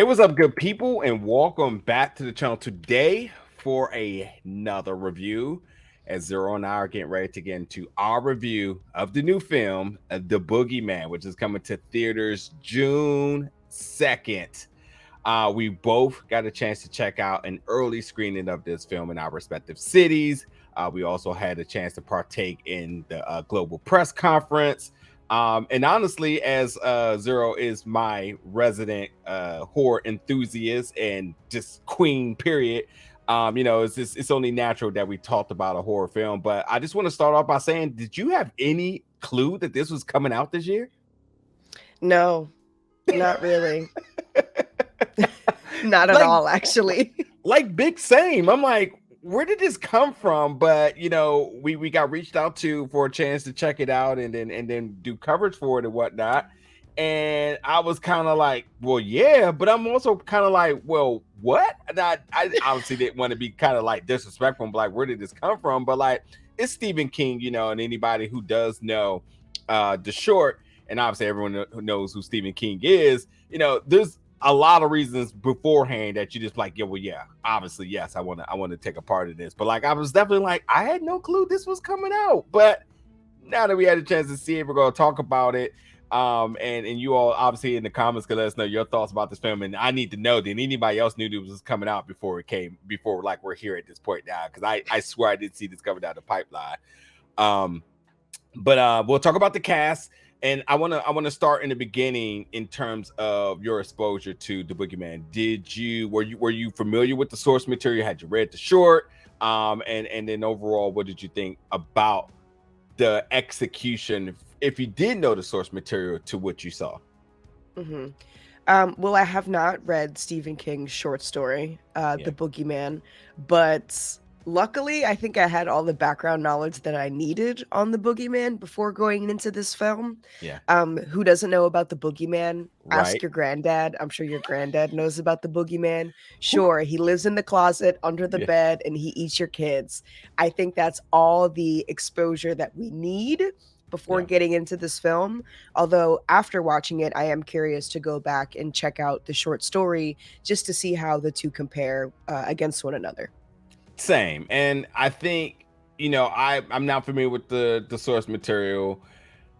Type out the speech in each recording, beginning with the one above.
Hey, what's up, good people, and welcome back to the channel today for another review. As Zero and I are getting ready to get into our review of the new film, The Boogeyman, which is coming to theaters June 2nd. We both got a chance to check out an early screening of this film in our respective cities. We also had a chance to partake in the global press conference. And honestly, as Zero is my resident horror enthusiast and just queen, period. It's only natural that we talked about a horror film. But I just want to start off by saying, did you have any clue that this was coming out this year? No, not really. Not at like all, actually. like big same. I'm like, where did this come from? But we got reached out to for a chance to check it out and then do coverage for it and whatnot. And I was kind of like, well, yeah, but I'm also kind of like, well, what? And I obviously didn't want to be kind of like disrespectful, but like, where did this come from? But like, it's Stephen King, and anybody who does know the short, and obviously everyone who knows who Stephen King is, there's a lot of reasons beforehand that you just like, yeah, well, yeah, obviously, yes, I want to take a part of this. But like, I was definitely like, I had no clue this was coming out. But now that we had a chance to see it, we're going to talk about it. And you all obviously in the comments can let us know your thoughts about this film. And I need to know, did anybody else knew this was coming out before like we're here at this point now? Because I swear I didn't see this coming down the pipeline. But we'll talk about the cast. And I want to start in the beginning in terms of your exposure to the Boogeyman. Were you familiar with the source material? Had you read the short? And then overall, what did you think about the execution? If you did know the source material to what you saw. hmm Well, I have not read Stephen King's short story, The Boogeyman, but luckily, I think I had all the background knowledge that I needed on The Boogeyman before going into this film. Yeah. Who doesn't know about The Boogeyman? Ask Right. your granddad. I'm sure your granddad knows about The Boogeyman. Sure, he lives in the closet under the Yeah. bed and he eats your kids. I think that's all the exposure that we need before Yeah. getting into this film. Although after watching it, I am curious to go back and check out the short story just to see how the two compare against one another. Same. And I think, I'm not familiar with the source material.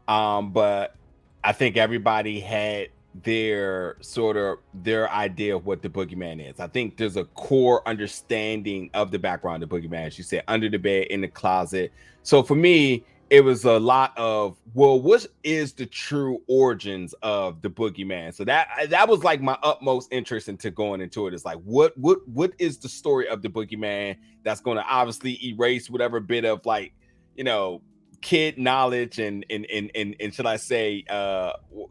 But I think everybody had their idea of what the Boogeyman is. I think there's a core understanding of the background of the Boogeyman. As you said, under the bed, in the closet. So for me, it was a lot of, well, what is the true origins of the Boogeyman? So that was like my utmost interest into going into it. Is like, what is the story of the Boogeyman that's going to obviously erase whatever bit of like, kid knowledge and should I say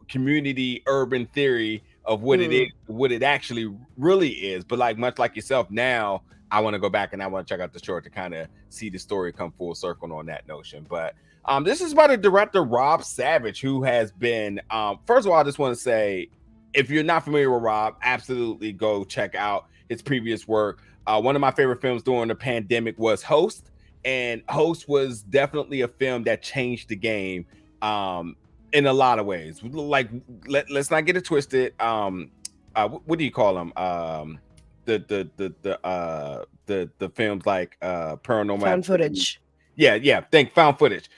community urban theory of what it is, what it actually really is. But like, much like yourself, now I want to go back and I want to check out the short to kind of see the story come full circle on that notion. But this is by the director Rob Savage, who has been first of all, I just want to say, if you're not familiar with Rob, absolutely go check out his previous work. One of my favorite films during the pandemic was Host, and Host was definitely a film that changed the game in a lot of ways. Like, let's not get it twisted. What do you call them? The films like Paranormal Found Activity. footage. Yeah. Think found footage.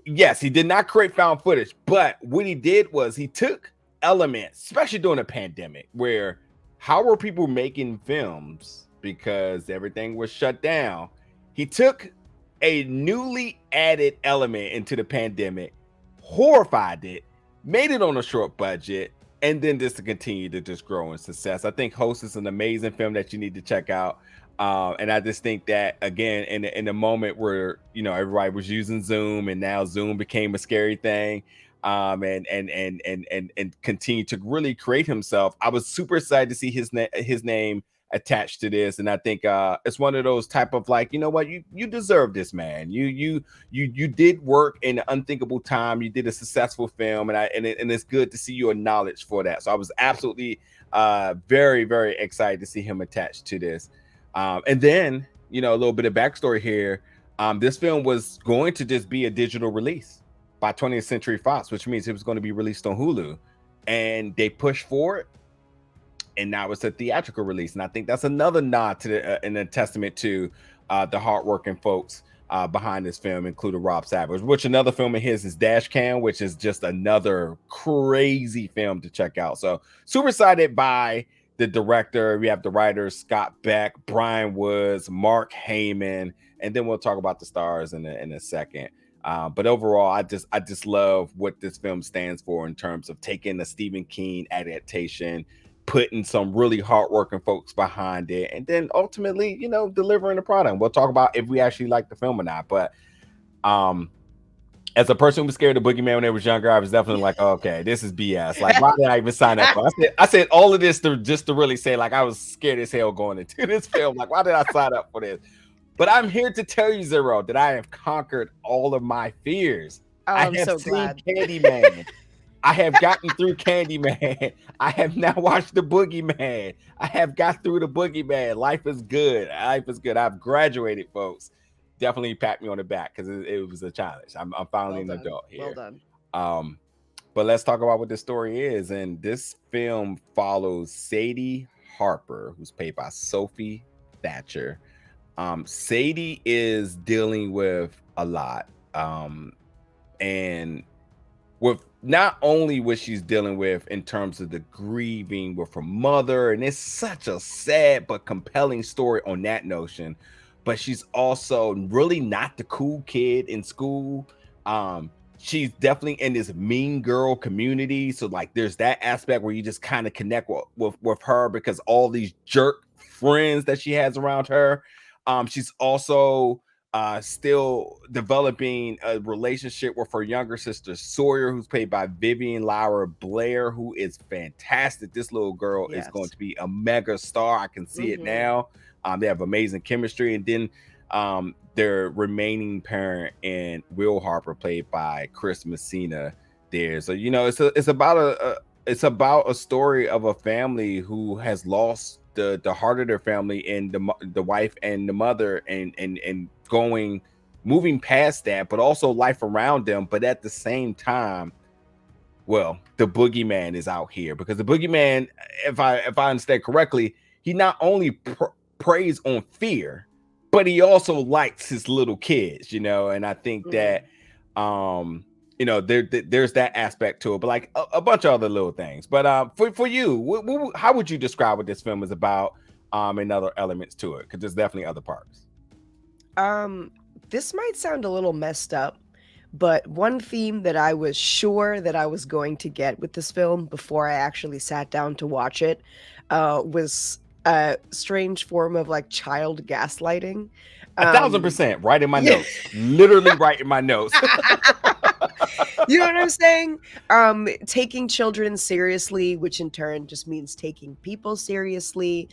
Yes, he did not create found footage, but what he did was he took elements, especially during a pandemic, where how were people making films because everything was shut down. He took a newly added element into the pandemic, horrified it, made it on a short budget, and then just to continue to just grow in success. I think Host is an amazing film that you need to check out. And I just think that, again, in the moment where everybody was using Zoom and now Zoom became a scary thing, and continue to really create himself, I was super excited to see his name attached to this. And I think it's one of those type of like, you know what, you deserve this, man. You did work in an unthinkable time. You did a successful film, and it's good to see you acknowledged for that. So I was absolutely very, very excited to see him attached to this. And then a little bit of backstory here. This film was going to just be a digital release by 20th Century Fox, which means it was going to be released on Hulu, and they pushed for it. and now it's a theatrical release. And I think that's another nod to and a testament to the hardworking folks behind this film, including Rob Savage. Which another film of his is Dashcam, which is just another crazy film to check out. So super excited by the director. We have the writers Scott Beck, Brian Woods, Mark Heyman, and then we'll talk about the stars in a second. But overall, I just love what this film stands for in terms of taking a Stephen King adaptation, putting some really hardworking folks behind it, and then ultimately, delivering the product. We'll talk about if we actually like the film or not. But as a person who was scared of Boogeyman when I was younger, I was definitely like, oh, okay, this is BS. Like, why did I even sign up for it? I said all of this to really say, like, I was scared as hell going into this film. Like, why did I sign up for this? But I'm here to tell you, Zero, that I have conquered all of my fears. I have so seen glad. Candyman. I have gotten through Candyman. I have now watched the Boogeyman. I have got through the Boogeyman. Life is good. Life is good. I've graduated, folks. Definitely pat me on the back because it was a challenge. I'm finally an adult here. Well done. But let's talk about what the story is. And this film follows Sadie Harper, who's played by Sophie Thatcher. Sadie is dealing with a lot. And with not only what she's dealing with in terms of the grieving with her mother, and it's such a sad but compelling story on that notion, but she's also really not the cool kid in school. She's definitely in this mean girl community, so like there's that aspect where you just kind of connect with her because all these jerk friends that she has around her. She's also still developing a relationship with her younger sister Sawyer, who's played by Vivien Lyra Blair, who is fantastic. This little girl is going to be a mega star. I can see it now. They have amazing chemistry. And then their remaining parent and Will Harper, played by Chris Messina, there. So it's about a story of a family who has lost the heart of their family and the wife and the mother, and moving past that, but also life around them. But at the same time, well, the Boogeyman is out here because the Boogeyman, if I understand correctly, he not only preys on fear, but he also likes his little kids, and I think that there's that aspect to it, but like a bunch of other little things. But for you, how would you describe what this film is about, and other elements to it? Because there's definitely other parts. This might sound a little messed up, but one theme that I was sure that I was going to get with this film before I actually sat down to watch it was a strange form of like child gaslighting. 1,000% right in my notes. Literally right in my notes. You know what I'm saying? Taking children seriously, which in turn just means taking people seriously,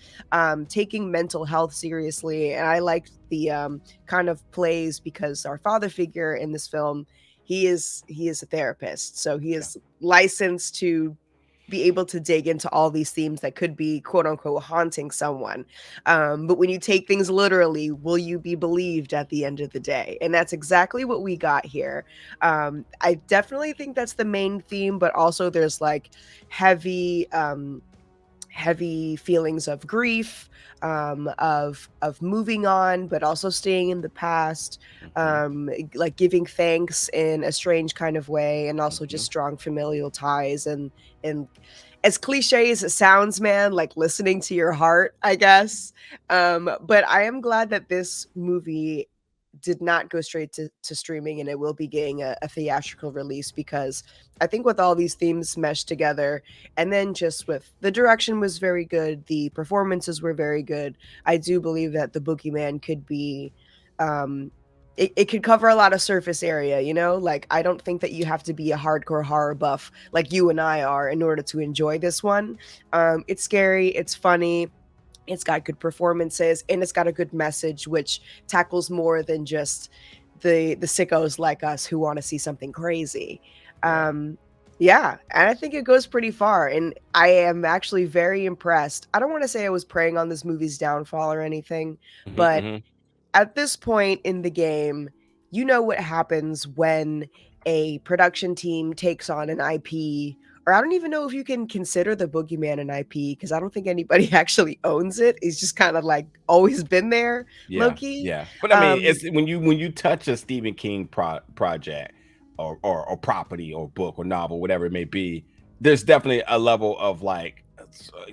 taking mental health seriously. And I liked the kind of plays because our father figure in this film, he is a therapist. So he is licensed to be able to dig into all these themes that could be quote unquote haunting someone. But when you take things literally, will you be believed at the end of the day? And that's exactly what we got here. I definitely think that's the main theme, but also there's like heavy feelings of grief, of moving on, but also staying in the past, like giving thanks in a strange kind of way, and also just strong familial ties, and as cliche as it sounds, man, like listening to your heart, I guess. But I am glad that this movie did not go straight to streaming, and it will be getting a theatrical release, because I think with all these themes meshed together, and then just with the direction was very good, the performances were very good, I do believe that the Boogeyman could be it could cover a lot of surface area, like I don't think that you have to be a hardcore horror buff like you and I are in order to enjoy this one. It's scary, it's funny, it's got good performances, and it's got a good message, which tackles more than just the sickos like us who want to see something crazy. Yeah, and I think it goes pretty far, and I am actually very impressed. I don't want to say I was preying on this movie's downfall or anything, but at this point in the game, you know what happens when a production team takes on an IP or I don't even know if you can consider the Boogeyman an IP, because I don't think anybody actually owns it. It's just kind of like always been there, low key. Yeah. But I mean, it's when you touch a Stephen King project or property or book or novel, whatever it may be, there's definitely a level of like,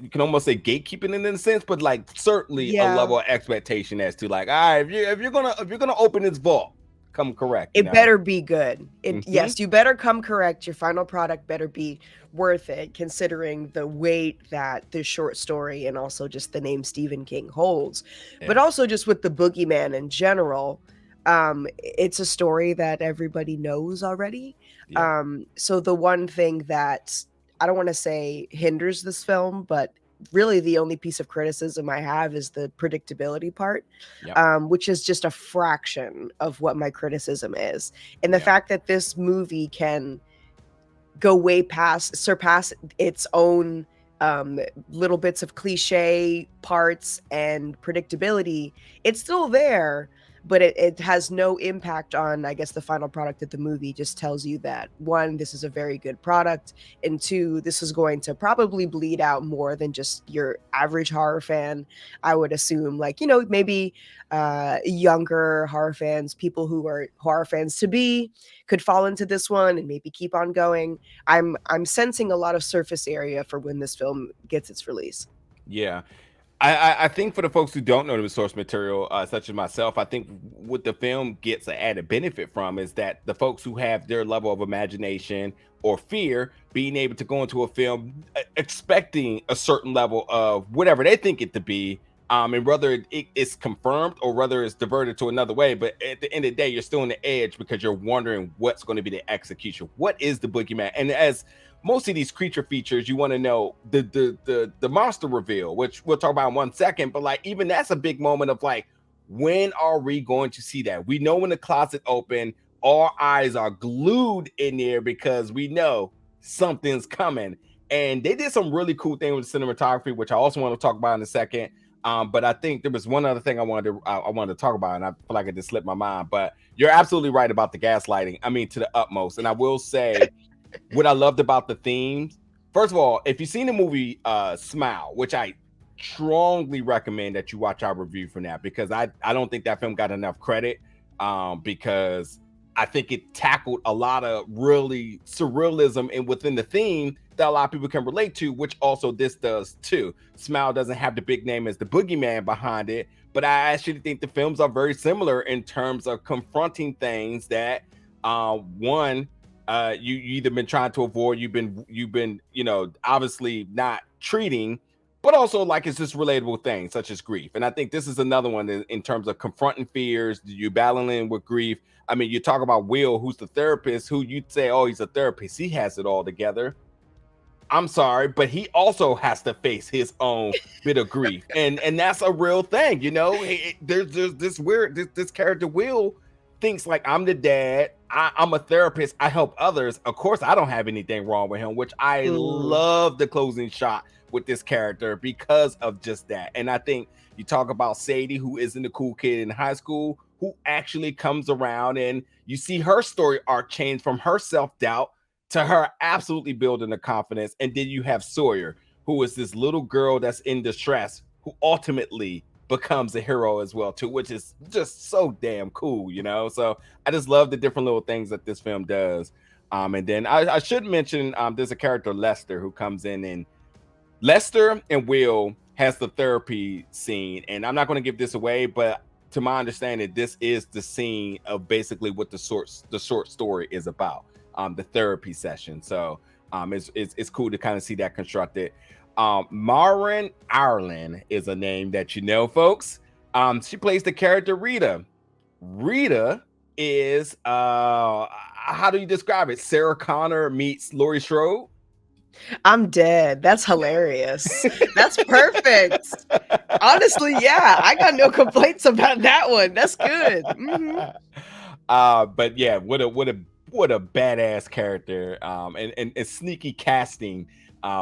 you can almost say gatekeeping in a sense, but like certainly a level of expectation as to like, all right, if you're gonna open this vault, come correct. It better be good. Yes, you better come correct. Your final product better be worth it, considering the weight that the short story and also just the name Stephen King holds. But also just with the Boogeyman in general, it's a story that everybody knows already. So the one thing that I don't want to say hinders this film, but really the only piece of criticism I have is the predictability part, which is just a fraction of what my criticism is. And the fact that this movie can go surpass its own little bits of cliche parts and predictability, it's still there, but it has no impact on, I guess, the final product of the movie. Just tells you that, one, this is a very good product, and two, this is going to probably bleed out more than just your average horror fan. I would assume, like, maybe younger horror fans, people who are horror fans to be, could fall into this one and maybe keep on going. I'm sensing a lot of surface area for when this film gets its release. Yeah. I think for the folks who don't know the source material, such as myself, I think what the film gets an added benefit from is that the folks who have their level of imagination or fear, being able to go into a film expecting a certain level of whatever they think it to be, and whether it's confirmed or whether it's diverted to another way. But at the end of the day, you're still on the edge because you're wondering what's going to be the execution. What is the Boogeyman? And as most of these creature features, you want to know the monster reveal, which we'll talk about in 1 second. But like, even that's a big moment of like, when are we going to see that? We know when the closet open, our eyes are glued in there because we know something's coming. And they did some really cool thing with the cinematography, which I also want to talk about in a second. But I think there was one other thing I wanted to talk about, and I feel like it just slipped my mind. But you're absolutely right about the gaslighting. I mean, to the utmost. And I will say, what I loved about the themes, first of all, if you've seen the movie Smile, which I strongly recommend that you watch our review from that, because I don't think that film got enough credit, because I think it tackled a lot of really surrealism and within the theme that a lot of people can relate to, which also this does too. Smile doesn't have the big name as the Boogeyman behind it, but I actually think the films are very similar in terms of confronting things that you either been trying to avoid, you've been obviously not treating, but also like it's just relatable things such as grief. And I think this is another one in terms of confronting fears, you battling with grief. I mean, you talk about Will, who's the therapist, who you'd say, oh, he's a therapist, he has it all together. I'm sorry, but he also has to face his own bit of grief, and that's a real thing. There's this character Will thinks like, I'm the dad, I'm a therapist, I help others. Of course, I don't have anything wrong with him, which I love the closing shot with this character because of just that. And I think you talk about Sadie, who isn't a cool kid in high school, who actually comes around, and you see her story arc change from her self-doubt to her absolutely building the confidence. And then you have Sawyer, who is this little girl that's in distress, who ultimately becomes a hero as well too, which is just so damn cool, So I just love the different little things that this film does. And then I should mention there's a character, Lester, who comes in, and Lester and Will has the therapy scene. And I'm not going to give this away, but to my understanding, this is the scene of basically what the short story is about. The therapy session. So it's cool to kind of see that constructed. Maureen Ireland is a name that folks. She plays the character Rita. Rita is how do you describe it? Sarah Connor meets Laurie Strode. I'm dead. That's hilarious. That's perfect. Honestly, yeah, I got no complaints about that one. That's good. But yeah, what a badass character, and sneaky casting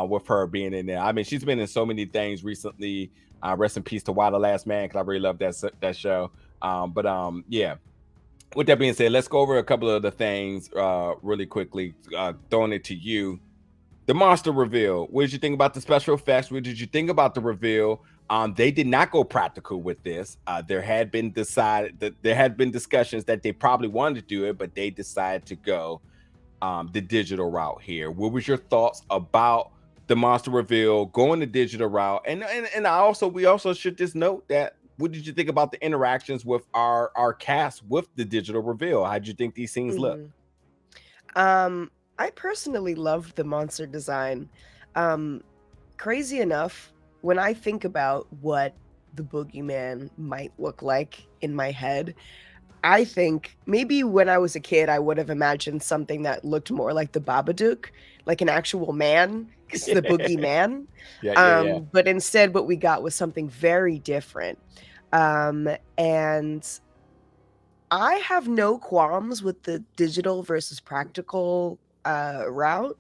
with her being in there. I mean, she's been in so many things recently. Rest in peace to Why the Last Man, because I really love that show. Yeah. With that being said, let's go over a couple of the things really quickly. Throwing it to you. The monster reveal. What did you think about the special effects? What did you think about the reveal? They did not go practical with this. There had been discussions that they probably wanted to do it, but they decided to go the digital route here. What was your thoughts about the monster reveal, going the digital route? And we also should just note that, what did you think about the interactions with our cast with the digital reveal? How did you think these scenes look? I personally loved the monster design. Crazy enough, when I think about what the Boogeyman might look like in my head, I think maybe when I was a kid, I would have imagined something that looked more like the Babadook, like an actual man, because the Boogeyman. Yeah. But instead, what we got was something very different. And I have no qualms with the digital versus practical route.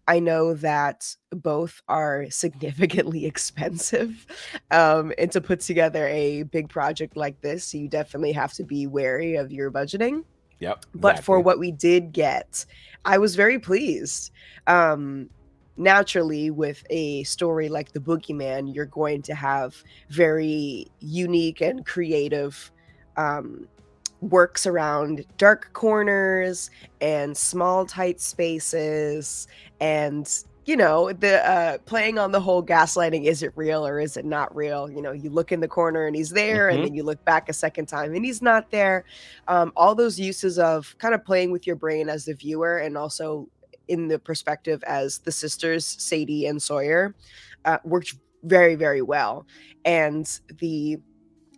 I know that both are significantly expensive. And to put together a big project like this, you definitely have to be wary of your budgeting. Yep. But for what we did get, I was very pleased. Naturally, with a story like The Boogeyman, you're going to have very unique and creative works around dark corners and small tight spaces, and the playing on the whole gaslighting, is it real or is it not real? You look in the corner and he's there, and then you look back a second time and he's not there. All those uses of kind of playing with your brain as the viewer, and also in the perspective as the sisters Sadie and Sawyer, worked very, very well. And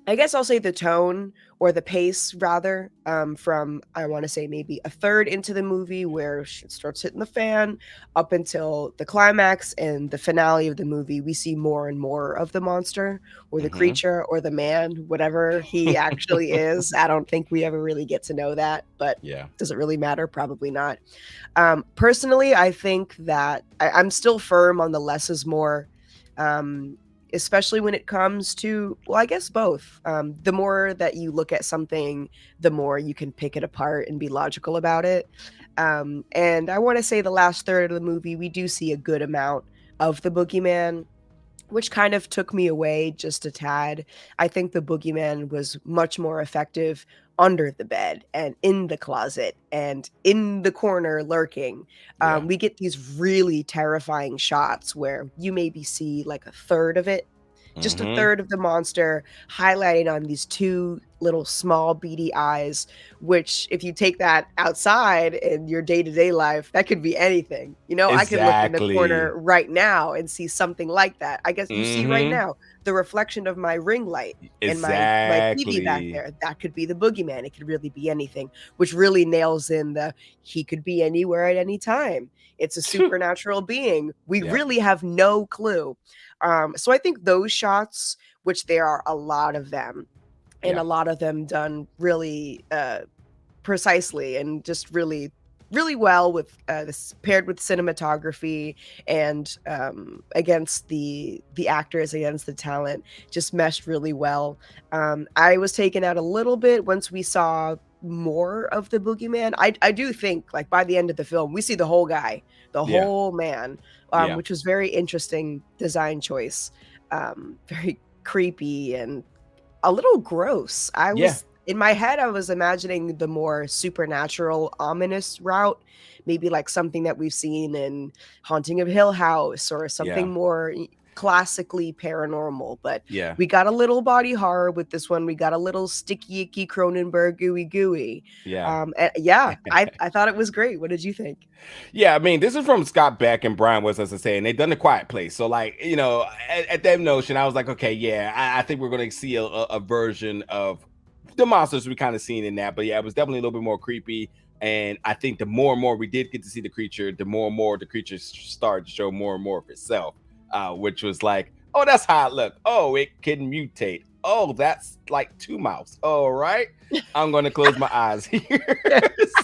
I guess I'll say the tone, or the pace rather, from, I want to say, maybe a third into the movie, where shit starts hitting the fan, up until the climax and the finale of the movie, we see more and more of the monster, or the creature, or the man, whatever he actually is. I don't think we ever really get to know that, but does it really matter? Probably not. Personally, I think that I'm still firm on the less is more. Especially when it comes to, well, I guess both. The more that you look at something, the more you can pick it apart and be logical about it. And I want to say the last third of the movie, we do see a good amount of the Boogeyman, which kind of took me away just a tad. I think the Boogeyman was much more effective under the bed and in the closet and in the corner lurking. We get these really terrifying shots where you maybe see like a third of it, just a third of the monster highlighted on these two little small beady eyes, which if you take that outside in your day-to-day life, that could be anything. I could look in the corner right now and see something like that. I guess you see right now the reflection of my ring light and my TV back there. That could be the Boogeyman. It could really be anything, which really nails in he could be anywhere at any time. It's a supernatural being. We really have no clue. So I think those shots, which there are a lot of them, and a lot of them done really precisely and just really, really well, with this paired with cinematography and against the actors, against the talent, just meshed really well. I was taken out a little bit once we saw more of the Boogeyman. I do think, like, by the end of the film, we see the whole guy, the whole man, which was very interesting design choice. Very creepy and a little gross. I was in my head, I was imagining the more supernatural, ominous route, maybe like something that we've seen in Haunting of Hill House, or something more classically paranormal. But we got a little body horror with this one. We got a little sticky icky Cronenberg gooey. I thought it was great. What did you think? I mean, this is from Scott Beck and Brian West, as I say, and they've done The Quiet Place. So, like, at that notion, I was like, okay, I think we're going to see a version of the monsters we kind of seen in that. But it was definitely a little bit more creepy. And I think the more and more we did get to see the creature, the more and more the creature started to show more and more of itself, which was like, oh, that's how it looked. Oh, it can mutate. Oh, that's like two mouths. All right, I'm going to close my eyes here.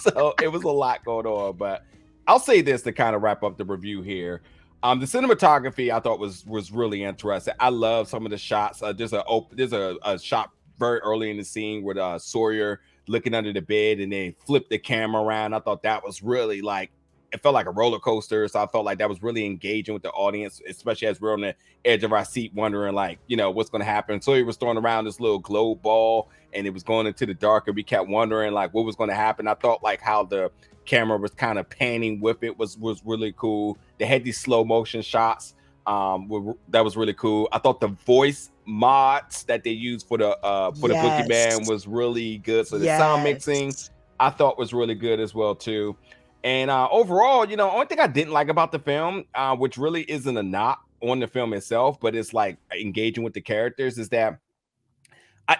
So it was a lot going on. But I'll say this to kind of wrap up the review here. The cinematography I thought was really interesting. I love some of the shots. There's a shot very early in the scene with Sawyer looking under the bed and then flip the camera around. I thought that was really like it felt like a roller coaster. So I felt like that was really engaging with the audience, especially as we're on the edge of our seat wondering, like, you know, what's going to happen. Sawyer was throwing around this little globe ball and it was going into the dark, and we kept wondering like what was going to happen. I thought like how the camera was kind of panning with it was really cool. They had these slow motion shots that was really cool. I thought the voice mods that they used for the Boogeyman was really good. So the sound mixing I thought was really good as well too. And overall, you know, only thing I didn't like about the film, which really isn't a knock on the film itself, but it's like engaging with the characters, is that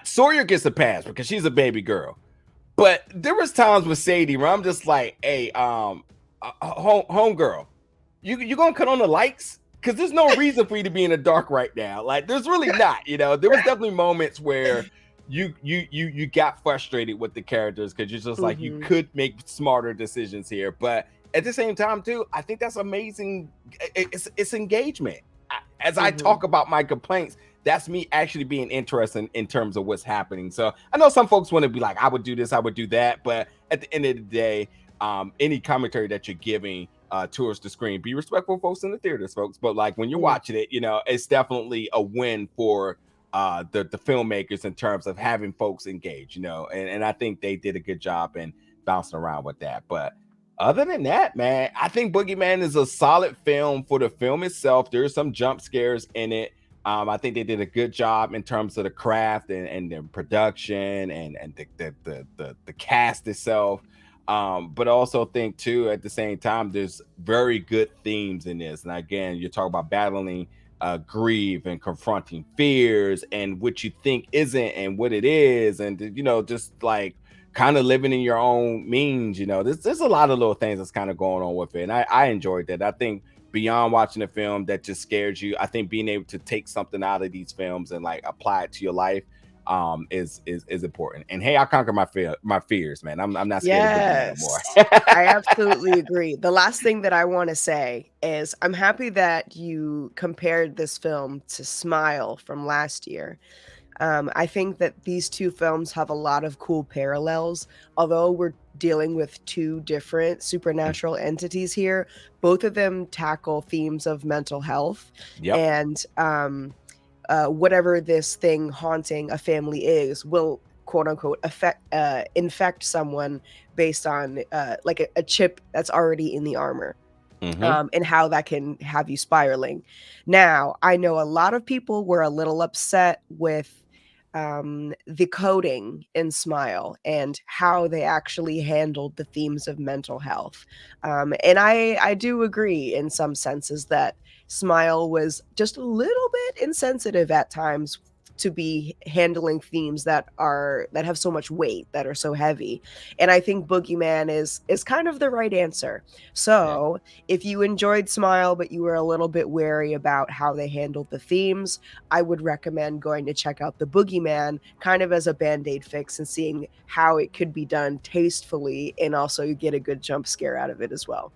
Sawyer gets a pass because she's a baby girl. But there was times with Sadie where I'm just like, hey, home girl, you gonna cut on the lights? Because there's no reason for you to be in the dark right now. Like, there's really not, you know. There was definitely moments where you got frustrated with the characters because you're just like, you could make smarter decisions here. But at the same time, too, I think that's amazing. It's engagement. As I talk about my complaints, that's me actually being interested in terms of what's happening. So I know some folks want to be like, I would do this, I would do that. But at the end of the day, any commentary that you're giving towards the screen, be respectful of folks in the theaters, folks. But like when you're watching it, you know, it's definitely a win for the filmmakers in terms of having folks engage, you know, and I think they did a good job in bouncing around with that. But other than that, man, I think Boogeyman is a solid film for the film itself. There's some jump scares in it. I think they did a good job in terms of the craft and the production and the cast itself. But I also think too, at the same time, there's very good themes in this. And again, you're talking about battling grief and confronting fears and what you think isn't and what it is, and you know, just like kind of living in your own means. You know, there's a lot of little things that's kind of going on with it, and I enjoyed that. I think beyond watching a film that just scares you, I think being able to take something out of these films and like apply it to your life is important. And hey, I conquer my fears, man. I'm not scared of Boogeyman anymore. I absolutely agree. The last thing that I want to say is I'm happy that you compared this film to Smile from last year. I think that these two films have a lot of cool parallels. Although we're dealing with two different supernatural entities here, both of them tackle themes of mental health and whatever this thing haunting a family is will quote unquote infect someone based on like a chip that's already in the armor. And how that can have you spiraling. Now, I know a lot of people were a little upset with the coding in Smile and how they actually handled the themes of mental health. And I do agree in some senses that Smile was just a little bit insensitive at times to be handling themes that have so much weight, that are so heavy. And I think Boogeyman is kind of the right answer. So if you enjoyed Smile, but you were a little bit wary about how they handled the themes, I would recommend going to check out the Boogeyman kind of as a Band-Aid fix and seeing how it could be done tastefully, and also you get a good jump scare out of it as well.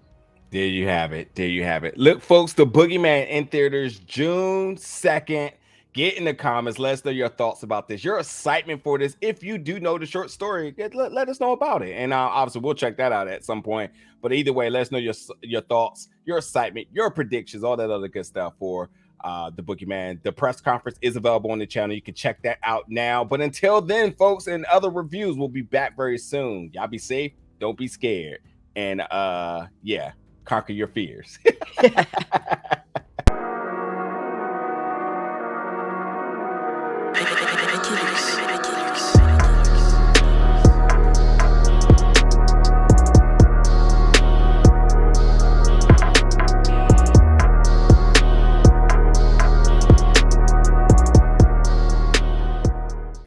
There you have it. There you have it. Look, folks, the Boogeyman in theaters June 2nd. Get in the comments. Let us know your thoughts about this, your excitement for this. If you do know the short story, let us know about it. And obviously, we'll check that out at some point. But either way, let us know your thoughts, your excitement, your predictions, all that other good stuff for the Boogeyman. The press conference is available on the channel. You can check that out now. But until then, folks, and other reviews, we'll be back very soon. Y'all be safe. Don't be scared. And yeah, conquer your fears. I